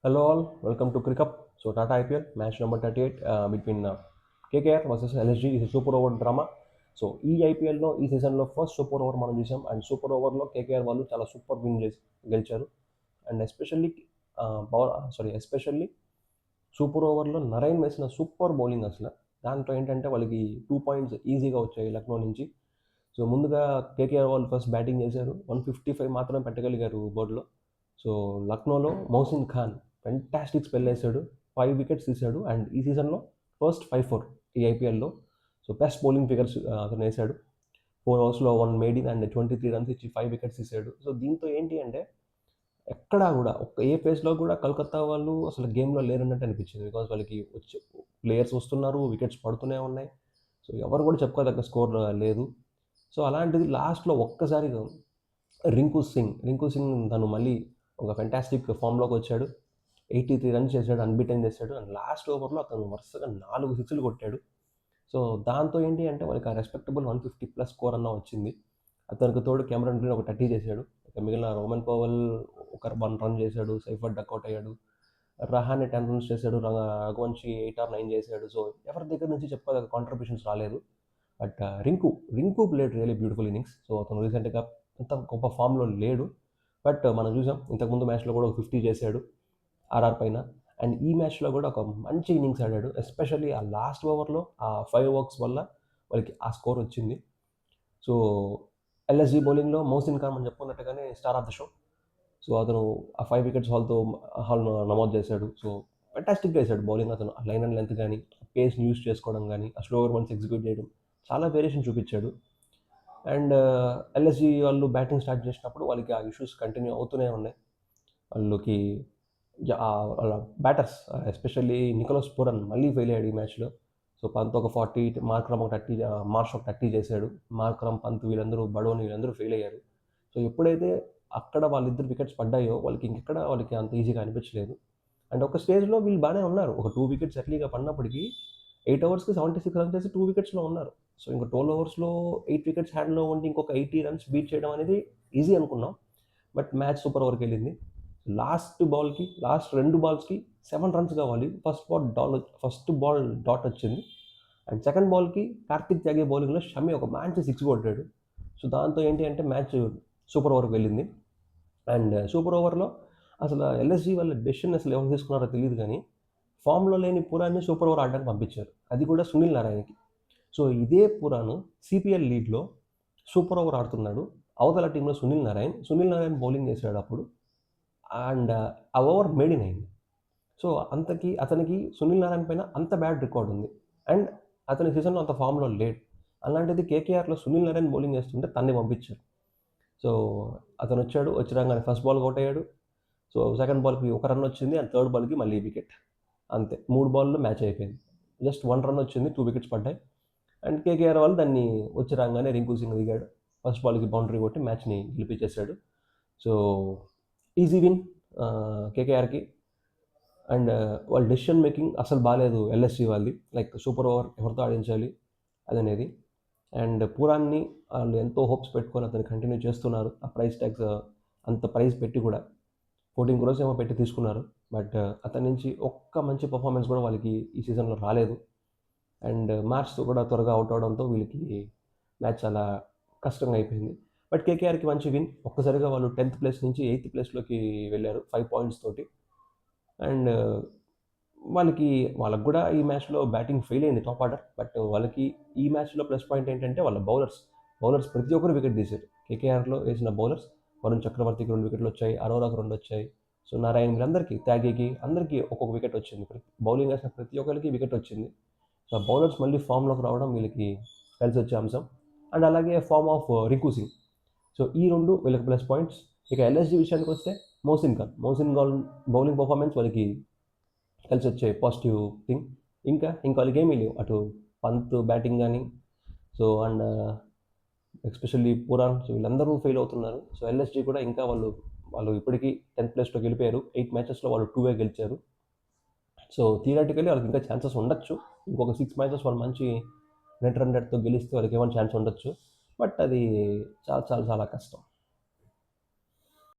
Hello all, welcome to Cricket. So Tata IPL match number 38 between KKR versus LSG is a super over drama. So ఈ ఐపీఎల్లో ఈ సీజన్లో first super over మనం చూసాం and super ఓవర్లో KKR వాళ్ళు చాలా సూపర్ విన్ గెలిచారు అండ్ ఎస్పెషల్లీ సూపర్ ఓవర్లో నరైన్ వేసిన సూపర్ బౌలింగ్ అసలు దాంట్లో ఏంటంటే వాళ్ళకి 2 పాయింట్స్ ఈజీగా వచ్చాయి లక్నో నుంచి. సో ముందుగా కేకేఆర్ వాళ్ళు ఫస్ట్ బ్యాటింగ్ చేశారు, 155 మాత్రమే పెట్టగలిగారు బోర్డులో. సో లక్నోలో మౌసిన్ ఖాన్ ఫెంటాస్టిక్ స్పెల్ వేసాడు, 5 వికెట్స్ తీశాడు అండ్ ఈ సీజన్లో ఫస్ట్ 5-4 ఈ ఐపీఎల్లో. సో బెస్ట్ బౌలింగ్ ఫిగర్స్ అతను వేశాడు. 4 ఓవర్స్లో 1 మేడిన్ అండ్ 23 రన్స్ ఇచ్చి 5 వికెట్స్ తీశాడు. సో దీంతో ఏంటి అంటే ఎక్కడా కూడా ఏ ఫేజ్లో కూడా కలకత్తా వాళ్ళు అసలు గేమ్లో లేరన్నట్టు అనిపించింది. బికాజ్ వాళ్ళకి వచ్చి ప్లేయర్స్ వస్తున్నారు, వికెట్స్ పడుతూనే ఉన్నాయి. సో ఎవరు కూడా చెప్పుకోదగ్గ స్కోర్ లేదు. సో అలాంటిది లాస్ట్లో ఒక్కసారిగా రింకు సింగ్ తను మళ్ళీ ఒక ఫెంటాస్టిక్ ఫామ్లోకి వచ్చాడు. 83 రన్స్ చేశాడు, అన్బీటెన్ చేశాడు అండ్ లాస్ట్ ఓవర్లో అతను వరుసగా 4 సిక్స్లు కొట్టాడు. సో దాంతో ఏంటి అంటే వాళ్ళకి ఆ రెస్పెక్టబుల్ 150+ స్కోర్ అన్న వచ్చింది. అతనికి తోడు కెమెరాన్ గ్రీన్ ఒక 30 చేశాడు. ఇక మిగిలిన రోమన్ పవల్ ఒక 1 రన్ చేశాడు, సైఫర్ డక్అవుట్ అయ్యాడు, రహానే 10 రన్స్ చేశాడు, రఘువంశీ 8 or 9 చేశాడు. సో ఎవరి దగ్గర నుంచి చెప్పుకోదగ్గ కాంట్రిబ్యూషన్స్ రాలేదు. But Rinku played really beautiful innings. So అతను రీసెంట్గా అంత గొప్ప ఫామ్లో లేడు. బట్ మనం చూసాం ఇంతకుముందు మ్యాచ్లో కూడా ఒక 50 చేశాడు ఆర్ఆర్ పైన. అండ్ ఈ మ్యాచ్లో కూడా ఒక మంచి ఇన్నింగ్స్ ఆడాడు. ఎస్పెషల్లీ ఆ లాస్ట్ ఓవర్లో ఆ 5 ఓవర్స్ వల్ల వాళ్ళకి ఆ స్కోర్ వచ్చింది. సో ఎల్ఎస్జీ బౌలింగ్లో మౌసిన్ ఖాన్ మనం చెప్పుకున్నట్టుగానే star of the show. So అతను ఆ 5 వికెట్స్ హాల్ నమోదు చేశాడు. సో ఫెంటాస్టిక్గా వేశాడు బౌలింగ్. అతను ఆ లైన్ అండ్ లెంత్ కానీ, పేస్ని యూస్ చేసుకోవడం కానీ, ఆ స్లోవర్ వన్స్ ఎగ్జిక్యూట్ చేయడం చాలా వేరియేషన్ చూపించాడు. అండ్ ఎల్ఎస్జీ వాళ్ళు బ్యాటింగ్ స్టార్ట్ చేసినప్పుడు వాళ్ళకి ఆ ఇష్యూస్ కంటిన్యూ అవుతూనే ఉన్నాయి. వాళ్ళకి వాళ్ళ బ్యాటర్స్ ఎస్పెషల్లీ నికోలస్ పూరన్ మళ్ళీ ఫెయిల్ అయ్యాడు ఈ మ్యాచ్లో. సో పంత్ ఒక 40, మార్ష్ ఒక 30 చేశాడు. మార్క్రమ్, పంత్ వీళ్ళందరూ, బడోని వీళ్ళందరూ ఫెయిల్ అయ్యారు. సో ఎప్పుడైతే అక్కడ వాళ్ళిద్దరు వికెట్స్ పడ్డాయో వాళ్ళకి అంత ఈజీగా అనిపించలేదు. అండ్ ఒక స్టేజ్లో వీళ్ళు బాగానే ఉన్నారు. ఒక 2 వికెట్స్ ఎర్లీగా పడినప్పటికీ 8 ఓవర్స్కి 76 రన్స్ చేసి 2 వికెట్స్లో ఉన్నారు. సో ఇంకా 12 ఓవర్స్లో 8 వికెట్స్ హ్యాండ్లో ఉండి ఇంకొక 80 రన్స్ బీట్ చేయడం అనేది ఈజీ అనుకున్నాం. బట్ మ్యాచ్ సూపర్ ఓవర్కి వెళ్ళింది. లాస్ట్ 2 బాల్స్కి 7 రన్స్ కావాలి. ఫస్ట్ బాల్ డాట్ వచ్చింది అండ్ సెకండ్ బాల్కి కార్తిక్ త్యాగి బౌలింగ్లో షమి ఒక మంచి 6 కొట్టాడు. సో దాంతో ఏంటి అంటే మ్యాచ్ సూపర్ ఓవర్కి వెళ్ళింది. అండ్ సూపర్ ఓవర్లో అసలు ఎల్ఎస్జీ వాళ్ళ డెసిషన్ అసలు ఎవరు తీసుకున్నారో తెలియదు కానీ ఫామ్లో లేని పురాన్ని సూపర్ ఓవర్ ఆడడానికి పంపించారు, అది కూడా సునీల్ నారాయణకి. సో ఇదే పురాను సిపిఎల్ లీగ్లో సూపర్ ఓవర్ ఆడుతున్నాడు. అవతల టీంలో సునీల్ నారాయణ్ బౌలింగ్ చేశాడు అప్పుడు. అండ్ ఆ ఓవర్ మేడిన్ అయింది. సో అతనికి సునీల్ నారాయణ పైన అంత బ్యాడ్ రికార్డ్ ఉంది అండ్ అతని సీజన్లో అంత ఫామ్లో లేడు. అలాంటిది కేకేఆర్లో సునీల్ నారాయణ్ బౌలింగ్ చేస్తుంటే తన్ని పంపించారు. సో అతను వచ్చి రాగానే ఫస్ట్ బాల్ అవుట్ అయ్యాడు. సో సెకండ్ బాల్కి ఒక రన్ వచ్చింది అండ్ థర్డ్ బాల్కి మళ్ళీ వికెట్. అంతే, 3 బాల్లో మ్యాచ్ అయిపోయింది. జస్ట్ 1 రన్ వచ్చింది, 2 వికెట్స్ పడ్డాయి. అండ్ కేకేఆర్ వాళ్ళు దాన్ని వచ్చి రాగానే రింకు సింగ్ దిగాడు, ఫస్ట్ బాల్కి బౌండరీ కొట్టి మ్యాచ్ని గెలిపించేశాడు. సో ఈజీ విన్ కేకేఆర్కి. అండ్ వాళ్ళ డెసిషన్ మేకింగ్ అసలు బాగాలేదు ఎల్ఎస్జీ వాళ్ళది, లైక్ సూపర్ ఓవర్ ఎవరితో ఆడించాలి అదనేది. అండ్ పురాన్ని వాళ్ళు ఎంతో హోప్స్ పెట్టుకొని అతను కంటిన్యూ చేస్తున్నారు. ఆ ప్రైస్ ట్యాగ్స్ అంత ప్రైస్ పెట్టి కూడా 14 crores ఏమో పెట్టి తీసుకున్నారు. బట్ అతని నుంచి ఒక్క మంచి పర్ఫార్మెన్స్ కూడా వాళ్ళకి ఈ సీజన్లో రాలేదు. అండ్ మ్యాచ్ కూడా త్వరగా అవుట్ అవడంతో వీళ్ళకి మ్యాచ్ చాలా కష్టంగా అయిపోయింది. బట్ కేకేఆర్కి మంచి విన్. ఒక్కసారిగా వాళ్ళు 10th ప్లేస్ నుంచి 8th ప్లేస్లోకి వెళ్ళారు 5 పాయింట్స్ తోటి. అండ్ వాళ్ళకి కూడా ఈ మ్యాచ్లో బ్యాటింగ్ ఫెయిల్ అయింది టాప్ ఆర్డర్. బట్ వాళ్ళకి ఈ మ్యాచ్లో ప్లస్ పాయింట్ ఏంటంటే వాళ్ళ బౌలర్స్ ప్రతి ఒక్కరు వికెట్ తీశారు. కేకేఆర్లో వేసిన బౌలర్స్ వరుణ్ చక్రవర్తికి 2 వికెట్లు వచ్చాయి, అరోరాకి 2 వచ్చాయి. సో నారాయణ వీళ్ళందరికీ, త్యాగికి అందరికీ ఒక్కొక్క వికెట్ వచ్చింది. బౌలింగ్ వేసిన ప్రతి ఒక్కరికి వికెట్ వచ్చింది. సో బౌలర్స్ మళ్ళీ ఫామ్లోకి రావడం వీళ్ళకి కలిసి వచ్చే అంశం. అండ్ అలాగే form of Rinku Singh. So ఈ 2 వీళ్ళకి ప్లస్ పాయింట్స్. ఇక ఎల్ఎస్జీ విషయానికి వస్తే మౌసిన్ ఖాన్ బౌలింగ్ పర్ఫార్మెన్స్ వాళ్ళకి కలిసి వచ్చే పాజిటివ్ థింగ్. ఇంకా వాళ్ళకి ఏమీ లేవు, అటు పంత్ బ్యాటింగ్ కానీ. So and especially Puran, so వీళ్ళందరూ ఫెయిల్ అవుతున్నారు. సో ఎల్ఎస్జీ కూడా ఇంకా వాళ్ళు ఇప్పటికీ 10th ప్లేస్లోకి వెళ్ళిపోయారు. 8 మ్యాచెస్లో వాళ్ళు 2 గెలిచారు. సో థియరాటికల్లీ వాళ్ళకి ఇంకా ఛాన్సెస్ ఉండొచ్చు. ఇంకొక 6 మ్యాచెస్ వాళ్ళు మంచి నెట్ రన్ రేట్తో గెలిస్తే వాళ్ళకి ఏమైనా ఛాన్స్ ఉండొచ్చు. బట్ అది చాలా చాలా చాలా కష్టం.